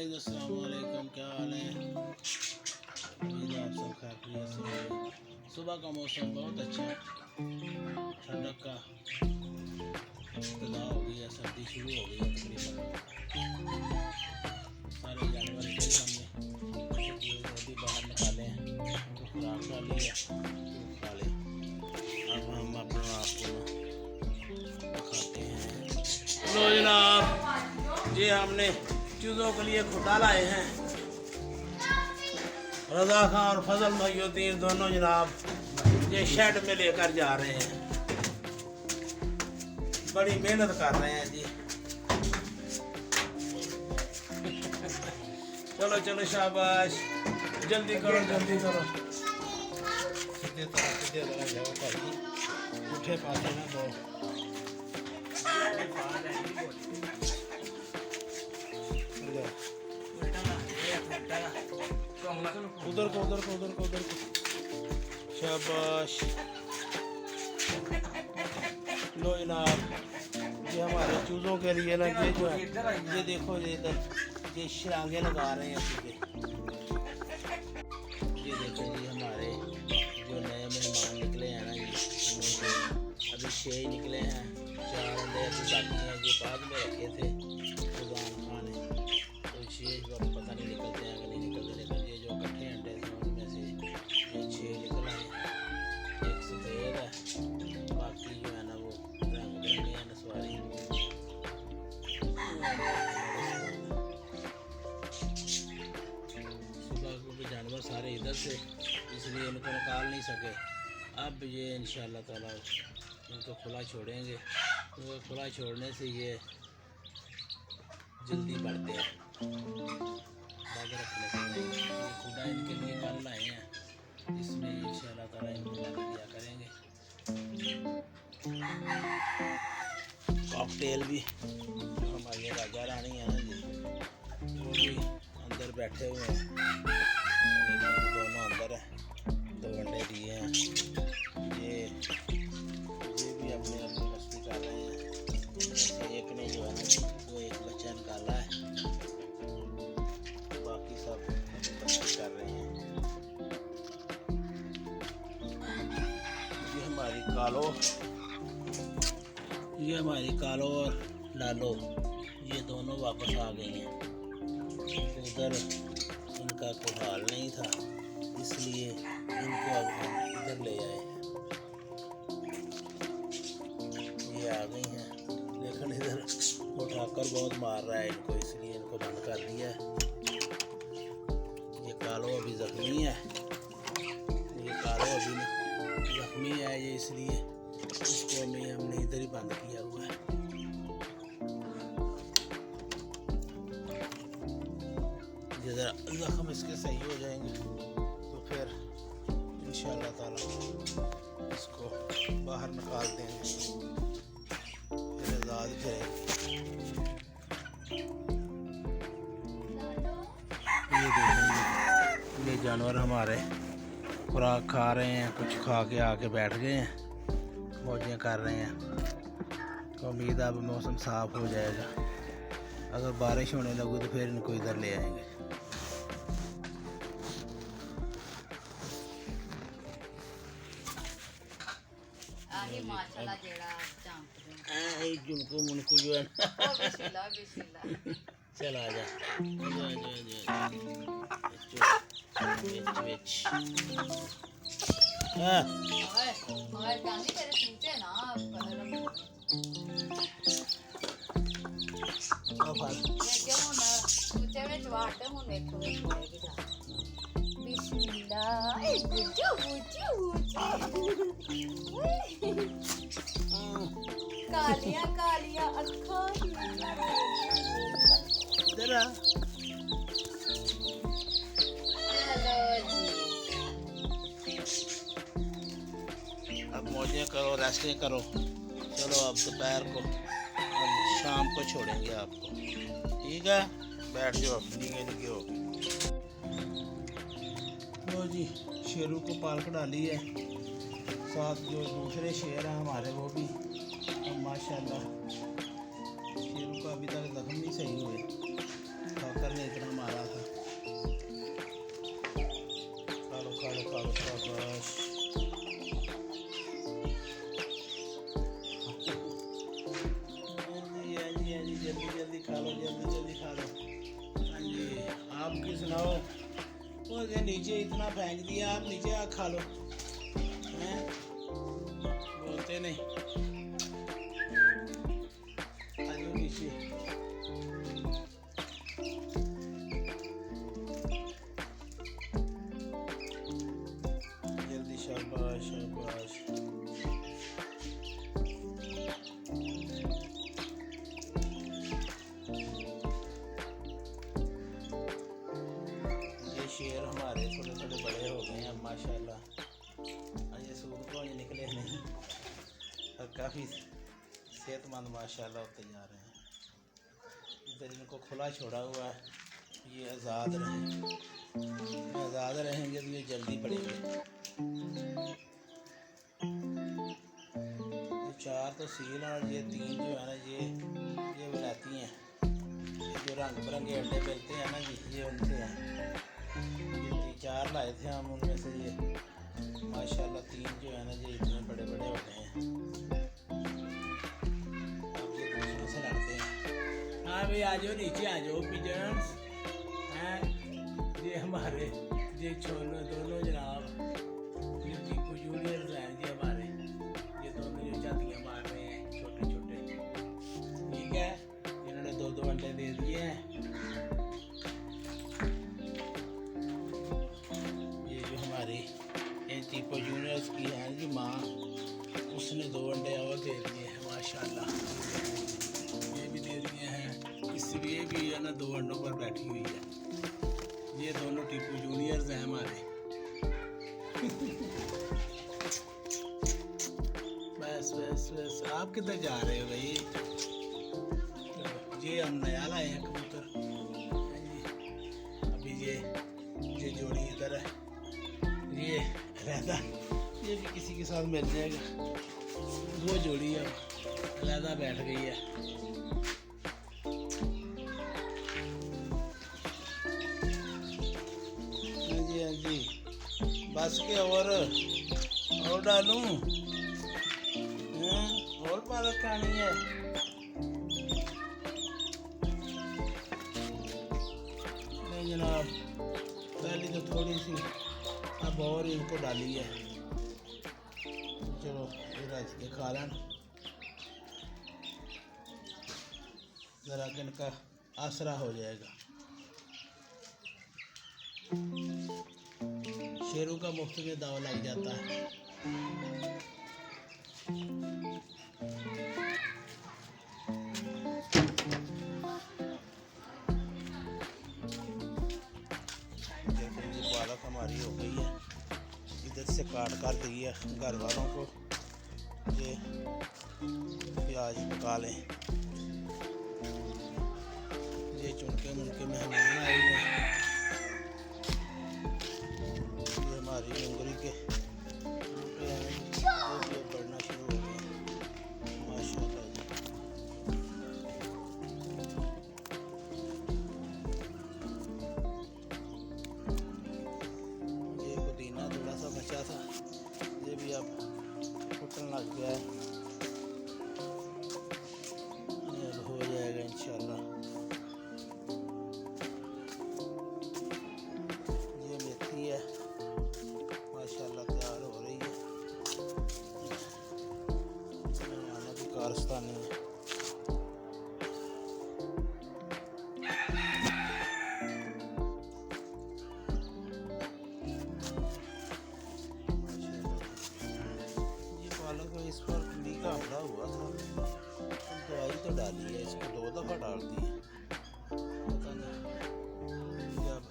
Guys, अस्सलाम वालेकुम। क्या हाल है? उम्मीद है आप सब खैरियत से होंगे। सुबह का मौसम बहुत अच्छा, ठंडक का इब्तिदा हो गई है, सर्दी शुरू हो गई है तकरीबन। सारे जानवर इधर हमने जल्दी बाहर निकाले हैं, उनको खुराक डाली है, तो खा ले। अब हम अपने आप को खाते हैं। लो जनाब, ये हमने चूज़ों के लिए खुदा लाए हैं। रज़ा खान और फजल मोहद्दीन दोनों जनाब ये शेड में लेकर जा रहे हैं। बड़ी मेहनत कर रहे हैं जी। चलो चलो शाबाश, जल्दी करो जल्दी करो। सीधे तरह जाओ भाई, उठे पाते ना तो उधर को शाबाश। लो जनाब, ये हमारे चूज़ों के लिए ना ये जो है, ये देखो ये इधर ये शरांगे लगा रहे हैं सीधे। ये देखो ये हमारे जो नए मेहमान निकले हैं ना, ये अभी 6 निकले हैं, 4 अंडे अभी बाकी हैं। ये बाद में रखे थे खुदान खान ने, तो 6 वक्त पता नहीं निकलते हैं कि नहीं निकलते, लेकिन ये जो इकट्ठे अंडे थे उनमें से ये 6 निकल आए। एक सफ़ेद है, बाकी जो है ना वो रंग बिरंगे हैं नस्वारी। सुबह को भी जानवर सारे इधर से, इसलिए इनको निकाल नहीं सके। अब ये इंशाअल्लाह ताला उनको खुला छोड़ेंगे, उनको खुला छोड़ने से ये जल्दी बढ़ते हैं। बाग रखने से नहीं, ये खुदा इनके लिए कल लाए हैं, इसमें इंशाअल्लाह ताला इनको बाग दिया करेंगे। कॉकटेल भी जो हमारी राजा रानी है ना जी, वो भी अंदर बैठे हुए हैं। दोनों अंदर हैं, 2 अंडे दिए हैं। ये भी अपने अपनी मस्ती कर रहे हैं। इनमें से एक ने जो है ना वो एक बच्चा निकाला है, बाकी सब मस्ती कर रहे हैं। ये हमारी कालो और लालो, ये दोनों वापस आ गई हैं। उधर इनका कोई हाल नहीं था, इसलिए इनको अब हम इधर ले आए हैं। ये आ गई हैं, लेकिन इधर उठाकर बहुत मार रहा है इनको, इसलिए इनको बंद कर दिया है। ये कालो अभी ज़ख्मी है, ये इसलिए इसको हमने इधर ही बंद किया हुआ है। जख्म इसके सही हो जाएंगे तो फिर इंशाअल्लाह ताला इसको बाहर निकाल देंगे, फिर आज़ाद फिरेंगे। ये देखेंगे, ये जानवर हमारे खुराक खा रहे हैं, कुछ खा के आके बैठ गए हैं, मौजें कर रहे हैं। तो उम्मीद है अब मौसम साफ़ हो जाएगा, अगर बारिश होने लगी तो फिर इनको इधर ले आएंगे। जुमको मुनको जो है चल आ जा, कालिया कालिया अखा जरा अब मौजें करो, रेस्टें करो। चलो अब दोपहर को, अब शाम को छोड़ेंगे आपको, ठीक है? बैठ जाओ, निके निके हो। लो जी, शेरों को पालक डाली है, साथ जो दूसरे शेर हैं हमारे वो भी माशाल्लाह। शेरों का अभी तक जख्म नहीं सही हुए, डॉक्टर ने इतना जल्दी जल्दी खा लो। हाँ जी, आपकी सुनाओ। वो ये नीचे इतना फेंक दिया, आप नीचे आ खा लो। हैं बोलते नहीं। आ जाओ नीचे। जल्दी, शाबाश शाबाश। ये शेर हमारे थोड़े थोड़े बड़े हो गए हैं माशाल्लाह। ये सूद को निकले नहीं और काफ़ी सेहतमंद माशाल्लाह होते जा रहे हैं। इधर इनको खुला छोड़ा हुआ है, ये आज़ाद रहेंगे तो ये जल्दी बढ़ेंगे। ये 4 तो सील और ये 3 जो है ना ये वलाती हैं। ये जो रंग बिरंगे अंडे मिलते हैं ना जी, ये उनसे हैं। ये 4 लाए थे हम, उनमें से ये माशाल्लाह 3 जो है ना ये इतने बड़े बड़े हो गए हैं। अब ये दूसरों से लड़ते हैं। हाँ भाई, आ जाओ नीचे, आ जाओ पिजन्स हैं। ये हमारे ये छोनो दोनों जनाब, ये चीकू जूनियर्स हैं जी हमारे। ये दोनों जो जातियाँ मार रहे हैं छोटे छोटे, ठीक है। इन्होंने 2-2 अंडे दे दिए हैं। ये जो हमारी चीकू जूनियर्स की है जी माँ, उसने 2 अंडे और दे दिए हैं माशाल्लाह। ये भी दे दिए हैं, इसलिए भी है ना 2 अंडों पर बैठी हुई है। ये दोनों टीपू जूनियर्स हैं हमारे। बस बस बस, आप किधर जा रहे हो भाई? ये हम नया लाए हैं कबूतर। हाँ जी, अभी ये जोड़ी इधर है, ये अलहदा, ये भी किसी के साथ मिल जाएगा। वो जोड़ी अब अलहदा बैठ गई है। हाँ जी, बस के और डालूं? और पालक खानी है? नहीं जनाब, पहले तो थोड़ी सी अब और इनको डाली है। चलो ये रच के खा लें, ज़रा इनका आसरा हो जाएगा। शेरों का मुफ्त में दावा लग जाता है। पालक हमारी हो गई है, इधर से काट दी है घर वालों को। ये प्याज पका लें। ये चुनके मुनके मेहमान आए हुए हैं। ये हमारी मुंगरी के बूटे हैं, ये बढ़ना शुरू हो गए माशाल्लाह जी। ये पुदीना थोड़ा सा बचा था, ये भी अब फूटने लग गया है। ये अब हो जाएगा इंशाल्लाह। ये मेथी है माशाल्लाह तैयार हो रही है। मेहमानों की कारस्तानी है। ये पालक में इस पर कीड़ी का हमला हुआ था, दवाई तो डाली है, इसको 2 दफ़ा डाल दी है। पता नहीं जब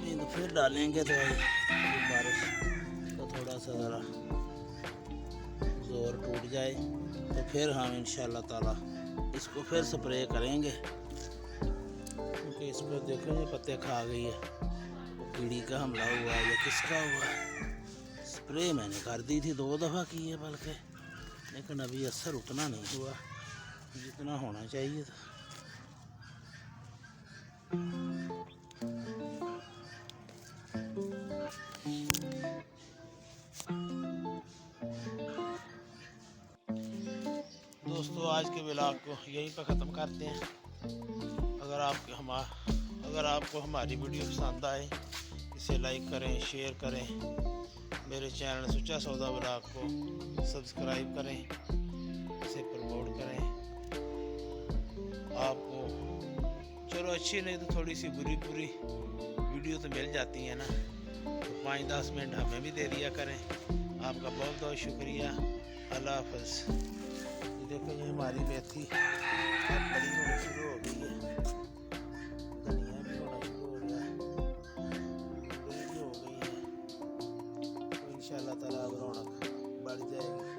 नींद फिर डालेंगे दवाई। ये बारिश तो थोड़ा सा ज़रा ज़ोर टूट जाए तो फिर हम इंशाल्लाह ताला इसको फिर स्प्रे करेंगे, क्योंकि इस पर देखो ये पत्ते खा गई है। कीड़ी का हमला हुआ है या किसका हुआ है? स्प्रे मैंने कर दी थी, 2 दफ़ा की है बल्कि, लेकिन अभी असर उतना नहीं हुआ जितना होना चाहिए था। दोस्तों आज के व्लॉग को यहीं पर ख़त्म करते हैं। अगर आपको हमारी वीडियो पसंद आए इसे लाइक करें, शेयर करें। मेरे चैनल सुच्चा सौदा व्लॉग को सब्सक्राइब करें, इसे प्रमोट करें। आपको चलो अच्छी नहीं तो थोड़ी सी बुरी वीडियो तो मिल जाती है ना, तो 5-10 मिनट हमें भी दे दिया करें। आपका बहुत बहुत शुक्रिया। अल्लाह हाफ़िज़। ये देखो ये हमारी मेथी अब बड़ी होनी शुरू हो गई है, धनिया भी होना शुरू हो गया है, बड़ी भी हो गई है। तो इंशाअल्लाह ताला अब रौनक बढ़ जाएगी।